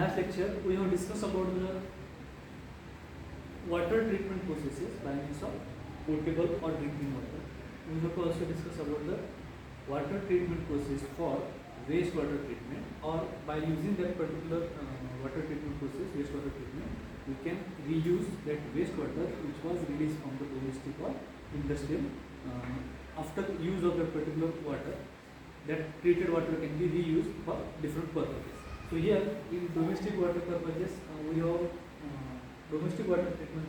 last lecture we have discussed about the water treatment processes by means of potable or drinking water. We have to also discuss about the water treatment process for wastewater treatment, or by using that particular water treatment process, wastewater treatment, we can reuse that wastewater which was released from the domestic or industrial. After use of that particular water, that treated water can be reused for different purposes. So here in domestic water purposes, we have domestic water treatment.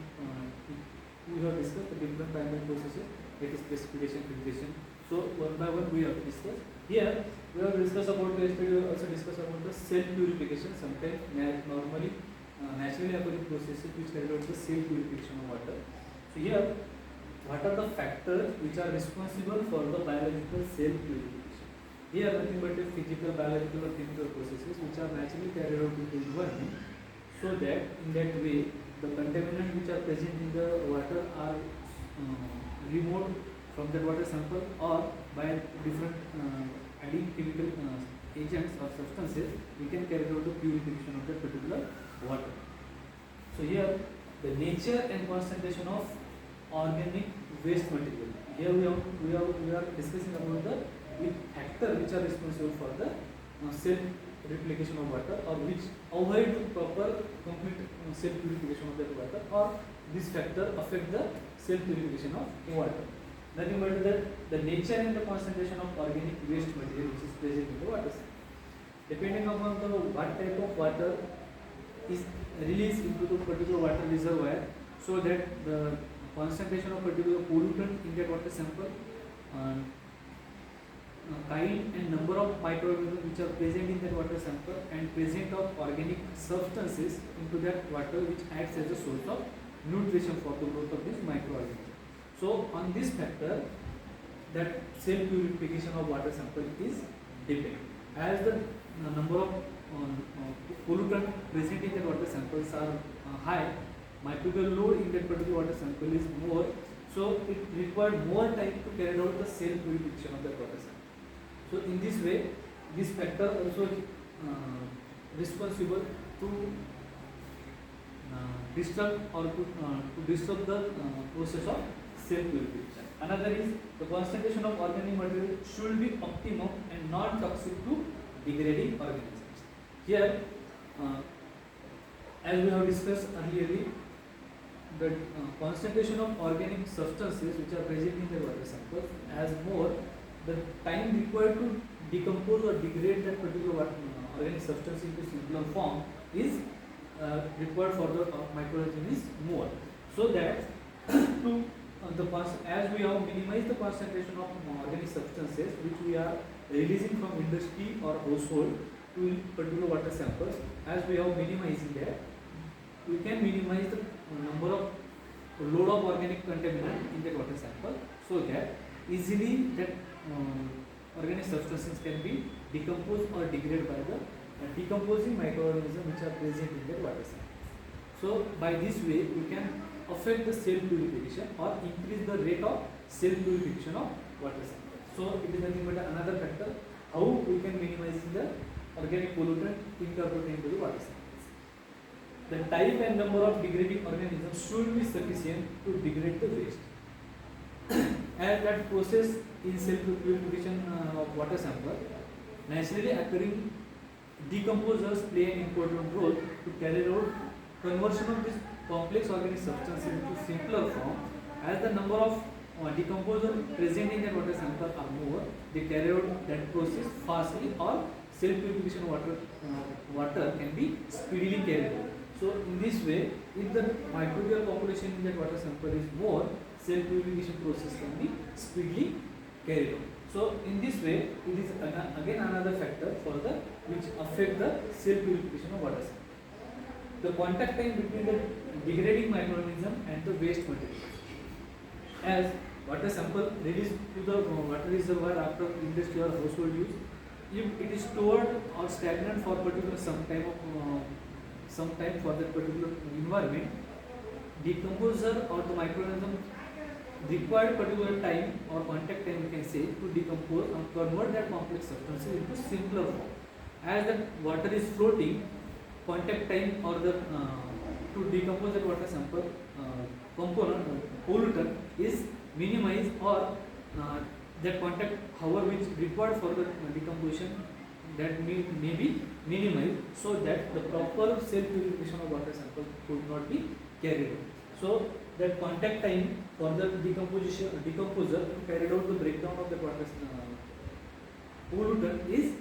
We have discussed the different primary processes, that is precipitation, filtration. So one by one we have discussed. Here we have discussed about the yesterday. We also discussed about the self purification. Sometimes normally naturally occurring processes which carry out the self purification of water. So here, what are the factors which are responsible for the biological self purification? Here nothing but the physical, biological or chemical processes which are naturally carried out in the environment, so that in that way the contaminants which are present in the water are removed from that water sample, or by different adding chemical agents or substances we can carry out the purification of that particular water. So here the nature and concentration of organic waste material. Here we are discussing about the factor which are responsible for the self replication of water, or which avoid proper complete self purification of that water, or this factor affect the self purification of water. Nothing but the nature and the concentration of organic waste material which is present in the water. Depending upon the what type of water is released into the particular water reservoir, so that the concentration of particular pollutant in that water sample, kind and number of microorganisms which are present in that water sample, and present of organic substances into that water which acts as a source of nutrition for the growth of these microorganisms. So on this factor, that self purification of water sample is dependent. As the number of pollutant present in the water samples are high, microbial load in that particular water sample is more, so it required more time to carry out the self purification of that water sample. So in this way, this factor also responsible to disturb or to disturb the process of self purification. Another is the concentration of organic material should be optimum and not toxic to degrading organisms. Here, as we have discussed earlier, the concentration of organic substances which are present in the water samples, as more, the time required to decompose or degrade that particular organic substance into simpler form is required for the microorganism is more. So that to as we have minimized the concentration of organic substances which we are releasing from industry or household to particular water samples, as we have minimizing that, we can minimize the number of load of organic contaminant in the water sample, so that easily that organic substances can be decomposed or degraded by the decomposing microorganisms which are present in the water sample. So by this way we can affect the self purification or increase the rate of self purification of water sample. So it is nothing but another factor how we can minimize the organic pollutant incorporated into the water samples. The type and number of degrading organisms should be sufficient to degrade the waste. As that process in self purification of water sample, naturally occurring decomposers play an important role to carry out conversion of this complex organic substance into simpler form. As the number of decomposers present in the water sample are more, they carry out that process fastly, or self purification water can be speedily carried out. So in this way, if the microbial population in that water sample is more, self purification process can be speedily carried out. So in this way, it is again another factor for the which affect the self purification of water sample. The contact time between the degrading microorganism and the waste material. As water sample released to the water reservoir after industry or household use, if it is stored or stagnant for particular some time for that particular environment, decomposer or the microorganism required particular time or contact time, we can say, to decompose and convert that complex substances into simpler form. As the water is floating, contact time or the to decompose that water sample component pollutant is minimized, or that contact however which required for the decomposition that may be minimized, so that the proper self purification of water sample could not be carried out. So that contact time for the decomposer to carry out the breakdown of the water pollutant is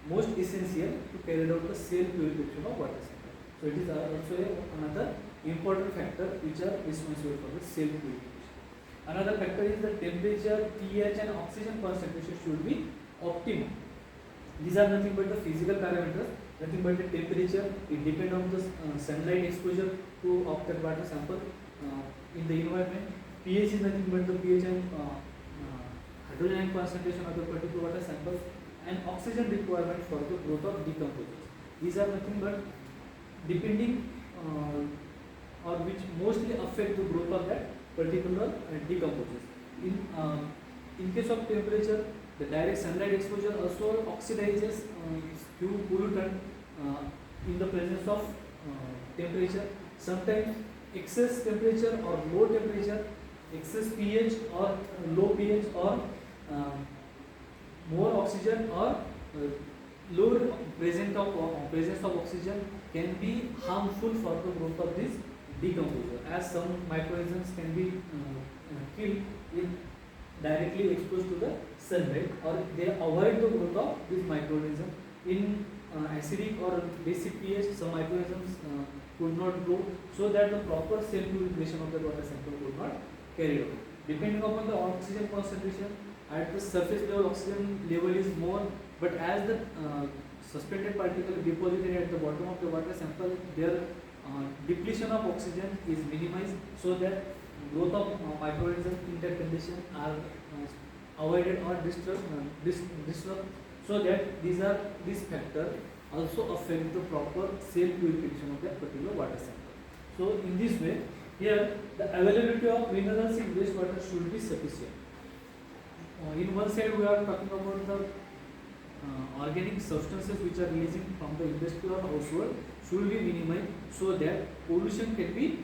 most essential to carry out the self purification of water sample. So it is also another important factor which are responsible for the self purification. Another factor is the temperature, pH and oxygen concentration should be optimum. These are nothing but the physical parameters, nothing but the temperature. It depends on the sunlight exposure to of that water sample in the environment. pH is nothing but the pH and hydrogen ion concentration of the particular water sample, and oxygen requirement for the growth of decomposers. These are nothing but depending or which mostly affect the growth of that particular decomposers. In case of temperature, the direct sunlight exposure also oxidizes few pollutant in the presence of temperature. Sometimes excess temperature or low temperature, excess pH or low pH, or more oxygen or lower presence of oxygen can be harmful for the growth of this decomposer, as some microorganisms can be killed if directly exposed to the sunlight, or they avoid the growth of this microorganism. In acidic or basic pH, some microorganisms could not grow, so that the proper self purification of the water sample could not carry out. Depending upon the oxygen concentration, at the surface level oxygen level is more, but as the suspended particle deposited at the bottom of the water sample, their depletion of oxygen is minimized, so that growth of microorganisms in that condition are avoided or disturbed, so that this factor also affect the proper self purification of that particular water sample. So in this way, here the availability of minerals in wastewater should be sufficient. In one side we are talking about the organic substances which are releasing from the industry or household should be minimized, so that pollution can be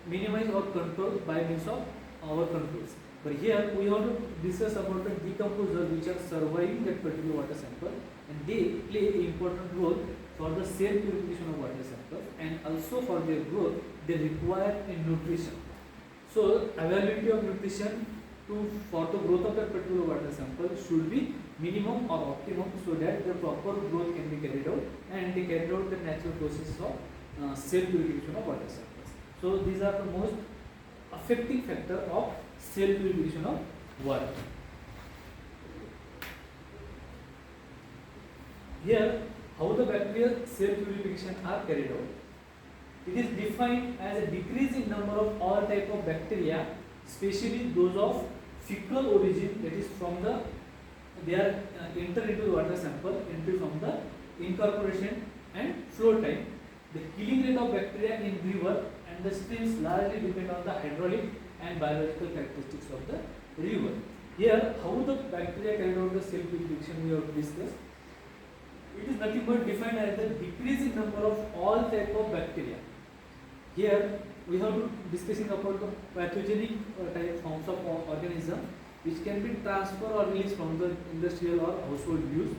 minimized or controlled by means of our controls. But here we have to discuss about the decomposers which are surviving that particular water sample, and they play an important role for the self purification of water samples, and also for their growth they require a nutrition. So availability of nutrition for the growth of that particular water sample should be minimum or optimum, so that the proper growth can be carried out and they carry out the natural process of self purification of water samples. So these are the most affecting factor of self purification of water. Here, how the bacterial self purification are carried out. It is defined as a decrease in number of all type of bacteria, especially those of fecal origin, that is from the they are enter into the water sample, entry from the incorporation and flow time. The killing rate of bacteria in river and the streams largely depend on the hydraulic and biological characteristics of the river. Here, how the bacteria carry out the self purification we have discussed. It is nothing but defined as the decrease in number of all type of bacteria. Here we have to discussing about the pathogenic type forms of organism which can be transferred or released from the industrial or household use.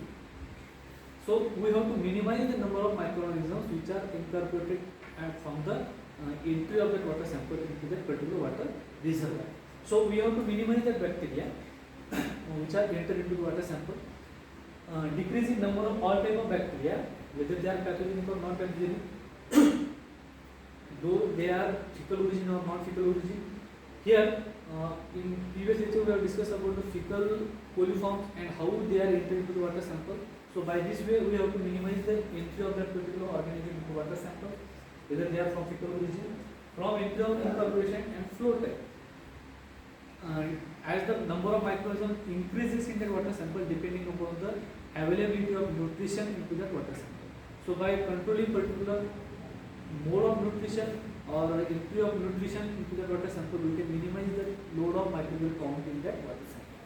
So we have to minimize the number of microorganisms which are incorporated from the entry of that water sample into that particular water reservoir. So we have to minimize the bacteria which are entered into the water sample. Decrease in number of all type of bacteria, whether they are pathogenic or non-pathogenic, though they are fecal origin or non-fecal origin. Here, in previous lecture we have discussed about the fecal coliforms and how they are entered into the water sample. So by this way we have to minimize the entry of that particular organism into water sample, whether they are from fecal origin, from entry of incorporation and flow time. As the number of microorganisms increases in that water sample depending upon the availability of nutrition into that water sample. So by controlling particular mode of nutrition or entry of nutrition into the water sample, we can minimize the load of microbial count in that water sample.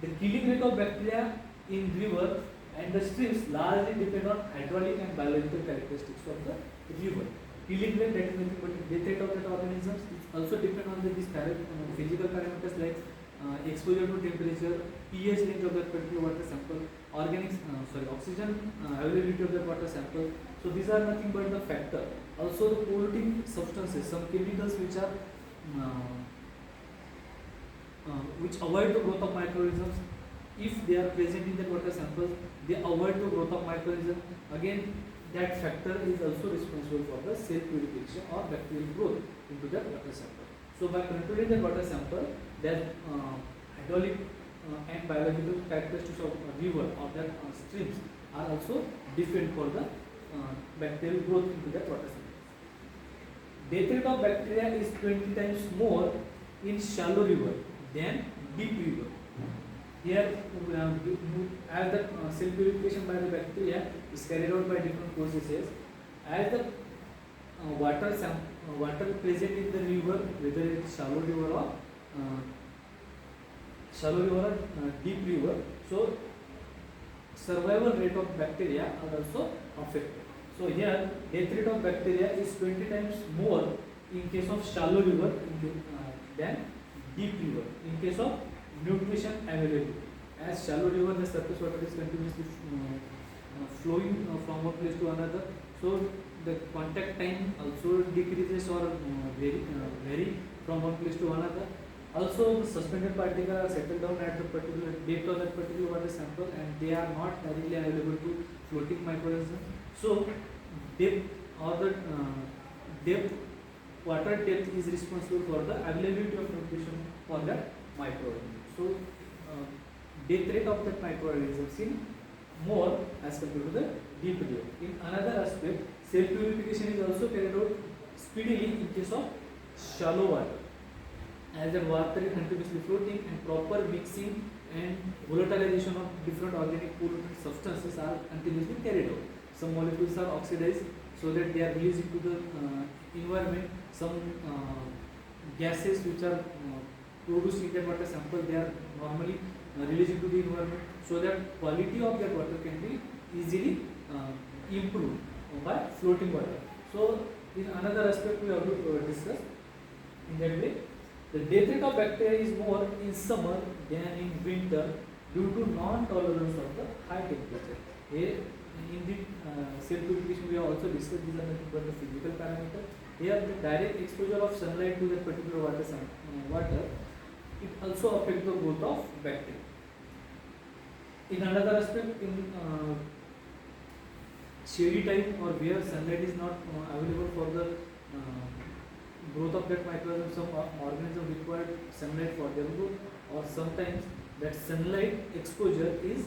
The killing rate of bacteria in river and the streams largely depend on hydraulic and biological characteristics of the river. Killing rate, that is nothing but the death rate of that organisms, it also depend on these physical parameters like exposure to temperature, pH range of that particular water sample, oxygen availability of that water sample. So these are nothing but the factor. Also the polluting substances, some chemicals which are which avoid the growth of microorganisms. If they are present in the water samples, they avoid the growth of microorganisms. Again, that factor is also responsible for the cell purification or bacterial growth into that water sample. So by controlling the water sample, that hydraulic and biological characteristics of river or that streams are also different for the bacterial growth into that water sample. Death rate of bacteria is 20 times more in shallow river than deep river. Here, as the cell purification by the bacteria is carried out by different processes, as the water present in the river, whether it is shallow river or deep river, so survival rate of bacteria are also affected. So here, death rate of bacteria is 20 times more in case of shallow river than deep river in case of nutrition availability. As shallow river, the surface water is continuously flowing from one place to another, so the contact time also decreases or vary from one place to another. Also, the suspended particles are settled down at the particular depth of that particular water sample, and they are not directly available to floating microorganisms. So, depth or the water depth is responsible for the availability of nutrition for that microorganism. So, death rate of that microorganism is more as compared to the deep river. In another aspect, cell purification is also carried out speedily in case of shallow water, as the water is continuously floating and proper mixing and volatilization of different organic pollutant substances are continuously carried out. Some molecules are oxidized so that they are released into the environment. Some gases which are produced in that water sample, they are normally released into the environment, so that quality of that water can be easily improved by floating water. So in another aspect we have to discuss in that way. The death rate of bacteria is more in summer than in winter due to non-tolerance of the high temperature. Here in the cell purification we have also discussed these are nothing but the physical parameter. Here the direct exposure of sunlight to that particular water, it also affects the growth of bacteria. In another aspect, in shady time or where sunlight is not available for the growth of that microorganism, some organism require sunlight for their growth, or sometimes that sunlight exposure is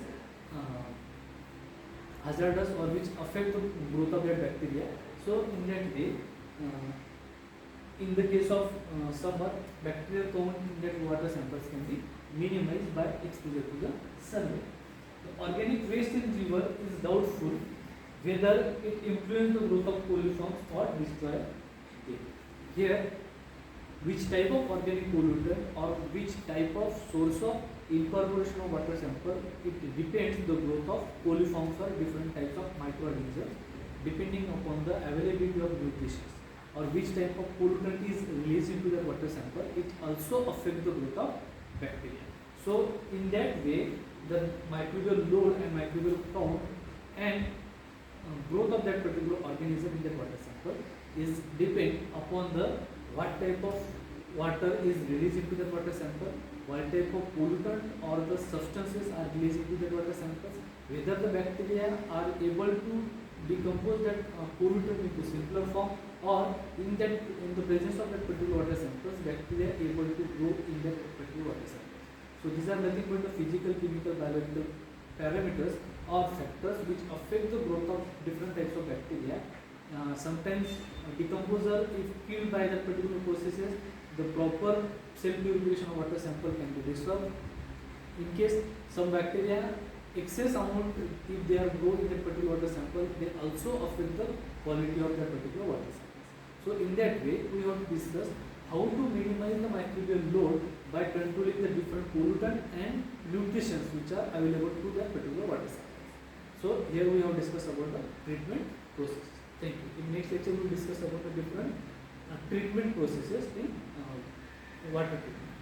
hazardous or which affect the growth of that bacteria. So in that way, in the case of summer, bacterial count in that water samples can be minimized by exposure to the sunlight. The organic waste in river is doubtful whether it influences the growth of coliforms or destroy it. Here, which type of organic pollutant or which type of source of incorporation of water sample, it depends the growth of coliforms or different types of microorganisms depending upon the availability of nutrition, or which type of pollutant is released into the water sample, it also affects the growth of bacteria. So in that way, the microbial load and microbial count and growth of that particular organism in that water sample is depend upon the what type of water is released into the water sample, what type of pollutant or the substances are released into the water samples, whether the bacteria are able to decompose that pollutant into simpler form, or in the presence of that particular water samples, bacteria are able to grow in that particular water samples. So these are nothing but the physical, chemical, biological parameters or factors which affect the growth of different types of bacteria. Sometimes decomposer, if killed by that particular processes, the proper cell purification of water sample can be disturbed. In case some bacteria excess amount, if they are grow in that particular water sample, they also affect the quality of that particular water samples. So in that way, we have to discuss how to minimize the microbial load by controlling the different pollutant and nutrients which are available to that particular water sample. So here we have discussed about the treatment process. Thank you. In next lecture we will discuss about the different treatment processes in water treatment.